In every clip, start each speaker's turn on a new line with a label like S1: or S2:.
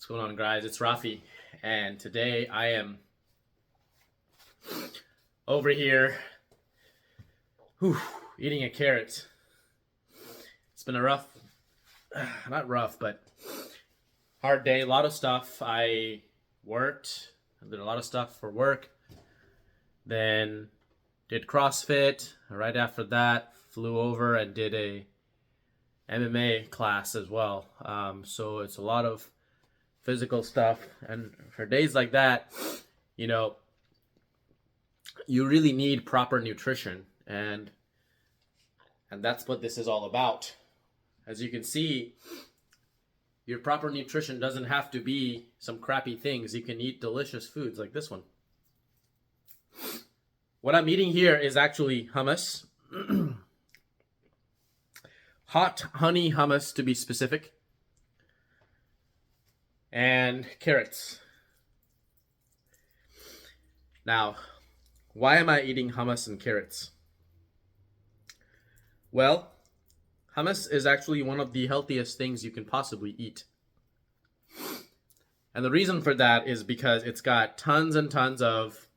S1: What's going on, guys? It's Rafi, and today I am over here eating a carrot. It's been a rough, not rough, but hard day. A lot of stuff. I did a lot of stuff for work, then did CrossFit. Right after that, flew over and did a MMA class as well. So it's a lot of physical stuff, and for days like that, you really need proper nutrition, and that's what this is all about. As you can see, your proper nutrition doesn't have to be some crappy things. You can eat delicious foods like this one. What I'm eating here is actually hummus. Hot honey hummus, to be specific. And carrots. Now, why am I eating hummus and carrots? Well, hummus is actually one of the healthiest things you can possibly eat. And the reason for that is because it's got tons and tons of,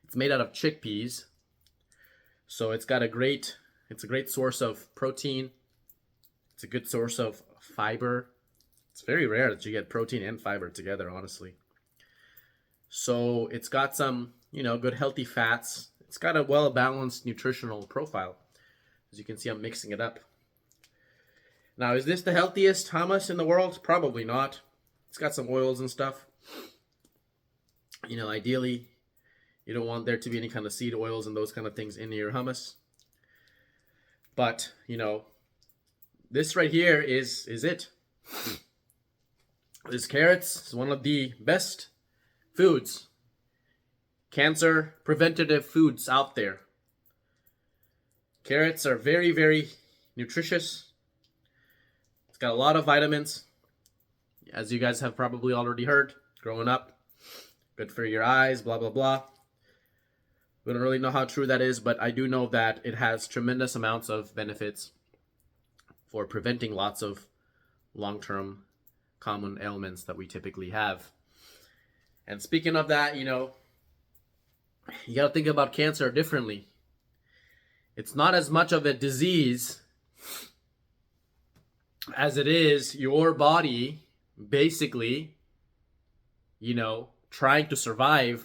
S1: it's made out of chickpeas. So it's a great source of protein. It's a good source of fiber. It's very rare that you get protein and fiber together, honestly. So it's got some, good healthy fats. It's got a well-balanced nutritional profile. As you can see, I'm mixing it up. Now, is this the healthiest hummus in the world? Probably not. It's got some oils and stuff. Ideally, you don't want there to be any kind of seed oils and those kind of things in your hummus. But, this right here is it. This carrots is one of the best foods, cancer preventative foods out there. Carrots are very, very nutritious. It's got a lot of vitamins, as you guys have probably already heard growing up. Good for your eyes, blah, blah, blah. We don't really know how true that is, but I do know that it has tremendous amounts of benefits for preventing lots of long-term common ailments that we typically have. And speaking of that, you got to think about cancer differently. It's not as much of a disease as it is your body basically, trying to survive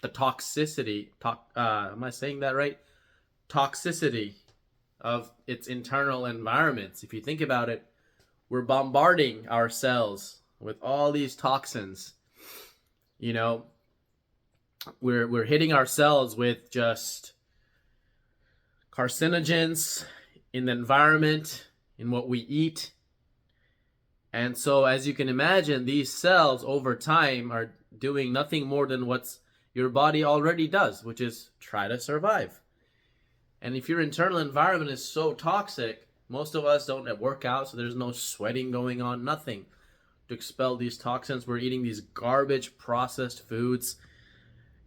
S1: the toxicity, am I saying that right? Toxicity of its internal environments. If you think about it, we're bombarding our cells with all these toxins. We're hitting our cells with just carcinogens in the environment, in what we eat. And so, as you can imagine, these cells over time are doing nothing more than what's your body already does, which is try to survive. And if your internal environment is so toxic, most of us don't work out, so there's no sweating going on, nothing to expel these toxins. We're eating these garbage processed foods,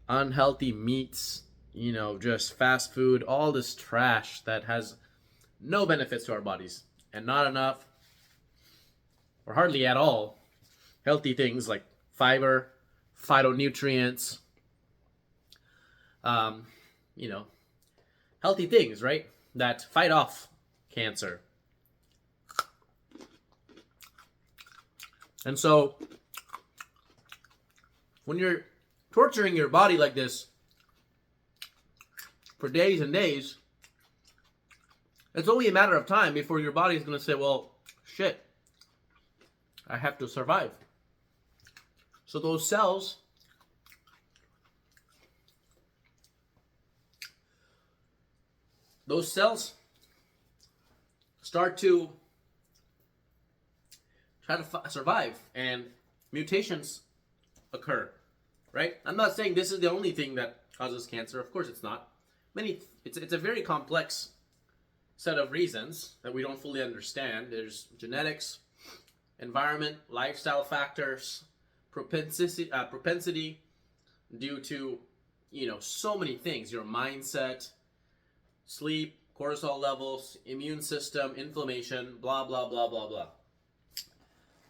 S1: unhealthy meats, just fast food, all this trash that has no benefits to our bodies, and not enough, or hardly at all, healthy things like fiber, phytonutrients, healthy things, right, that fight off cancer. And so, when you're torturing your body like this for days and days, it's only a matter of time before your body is going to say, well, shit, I have to survive. So those cells start to try to survive, and mutations occur, right? I'm not saying this is the only thing that causes cancer. Of course it's not. It's a very complex set of reasons that we don't fully understand. There's genetics, environment, lifestyle factors, propensity due to, so many things. Your mindset, sleep, cortisol levels, immune system, inflammation, blah, blah, blah, blah, blah.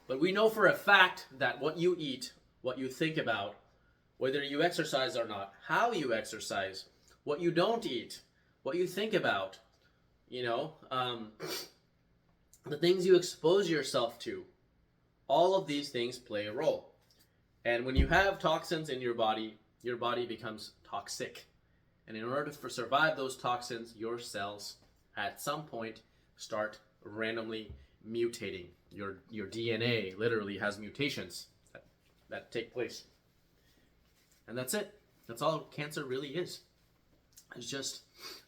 S1: But we know for a fact that what you eat, what you think about, whether you exercise or not, how you exercise, what you don't eat, what you think about, the things you expose yourself to, all of these things play a role. And when you have toxins in your body becomes toxic. And in order to survive those toxins, your cells at some point start randomly mutating. Your DNA literally has mutations that take place. And that's it. That's all cancer really is. It's just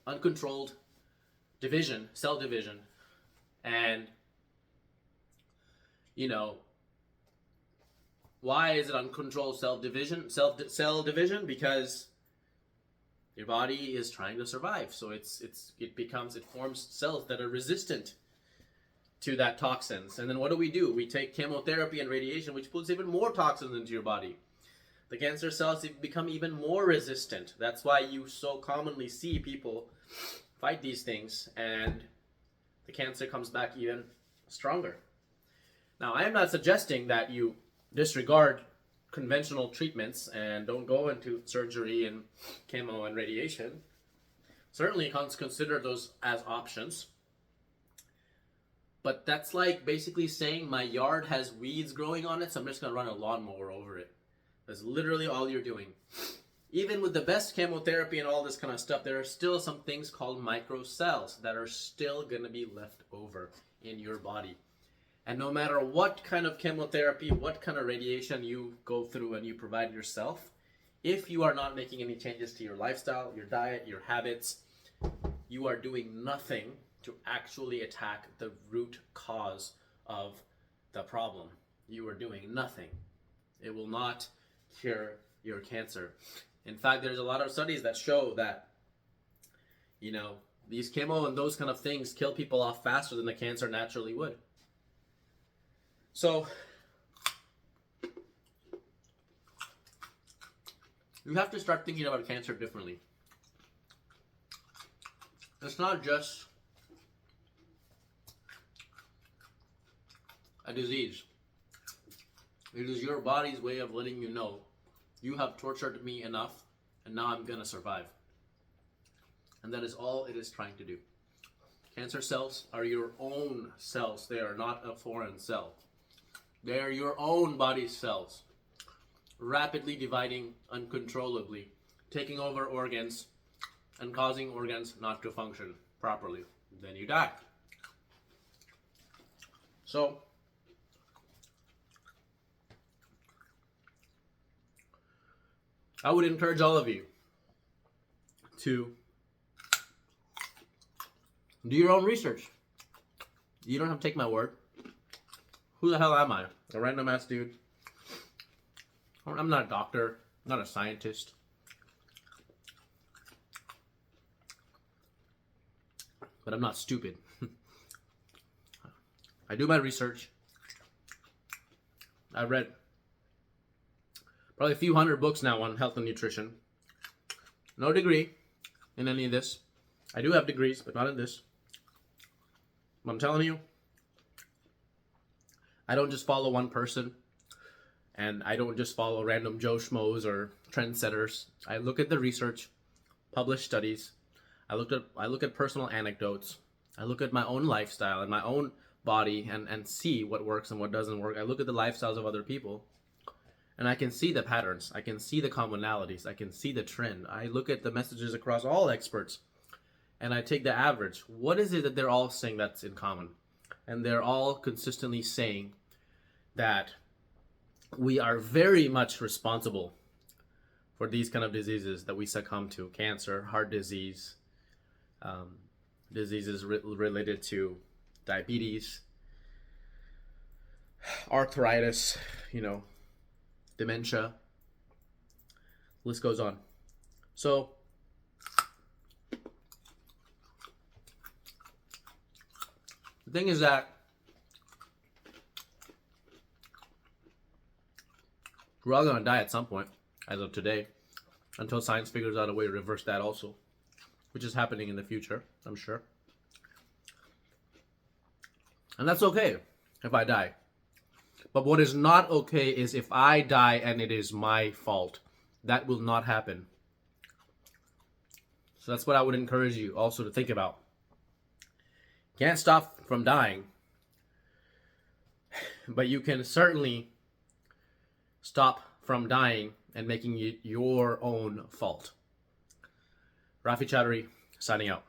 S1: uncontrolled division, cell division. And, why is it uncontrolled cell division? Because your body is trying to survive. So it forms cells that are resistant to that toxins. And then what do? We take chemotherapy and radiation, which puts even more toxins into your body. The cancer cells become even more resistant. That's why you so commonly see people fight these things, and the cancer comes back even stronger. Now, I am not suggesting that you disregard conventional treatments and don't go into surgery and chemo and radiation. Certainly consider those as options. But that's like basically saying my yard has weeds growing on it, so I'm just going to run a lawnmower over it. That's literally all you're doing. Even with the best chemotherapy and all this kind of stuff, there are still some things called microcells that are still going to be left over in your body. And no matter what kind of chemotherapy, what kind of radiation you go through and you provide yourself, if you are not making any changes to your lifestyle, your diet, your habits, you are doing nothing to actually attack the root cause of the problem. You are doing nothing. It will not cure your cancer. In fact, there's a lot of studies that show that, these chemo and those kind of things kill people off faster than the cancer naturally would. So, you have to start thinking about cancer differently. It's not just a disease. It is your body's way of letting you know, you have tortured me enough, and now I'm going to survive. And that is all it is trying to do. Cancer cells are your own cells. They are not a foreign cell. They are your own body cells, rapidly dividing uncontrollably, taking over organs, and causing organs not to function properly. Then you die. So, I would encourage all of you to do your own research. You don't have to take my word. Who the hell am I? A random ass dude? I'm not a doctor. I'm not a scientist. But I'm not stupid. I do my research. I read probably a few hundred books now on health and nutrition. No degree in any of this. I do have degrees, but not in this. But I'm telling you, I don't just follow one person, and I don't just follow random Joe Schmoes or trendsetters. I look at the research, published studies. I look at personal anecdotes. I look at my own lifestyle and my own body and see what works and what doesn't work. I look at the lifestyles of other people, and I can see the patterns. I can see the commonalities. I can see the trend. I look at the messages across all experts, and I take the average. What is it that they're all saying that's in common? And they're all consistently saying that we are very much responsible for these kind of diseases that we succumb to. Cancer, heart disease, diseases related to diabetes, arthritis, dementia. List goes on. So, the thing is that we're all going to die at some point, as of today, until science figures out a way to reverse that also, which is happening in the future, I'm sure. And that's okay if I die. But what is not okay is if I die and it is my fault. That will not happen. So that's what I would encourage you also to think about. Can't stop from dying, but you can certainly stop from dying and making it your own fault. Rafi Chowdhury, signing out.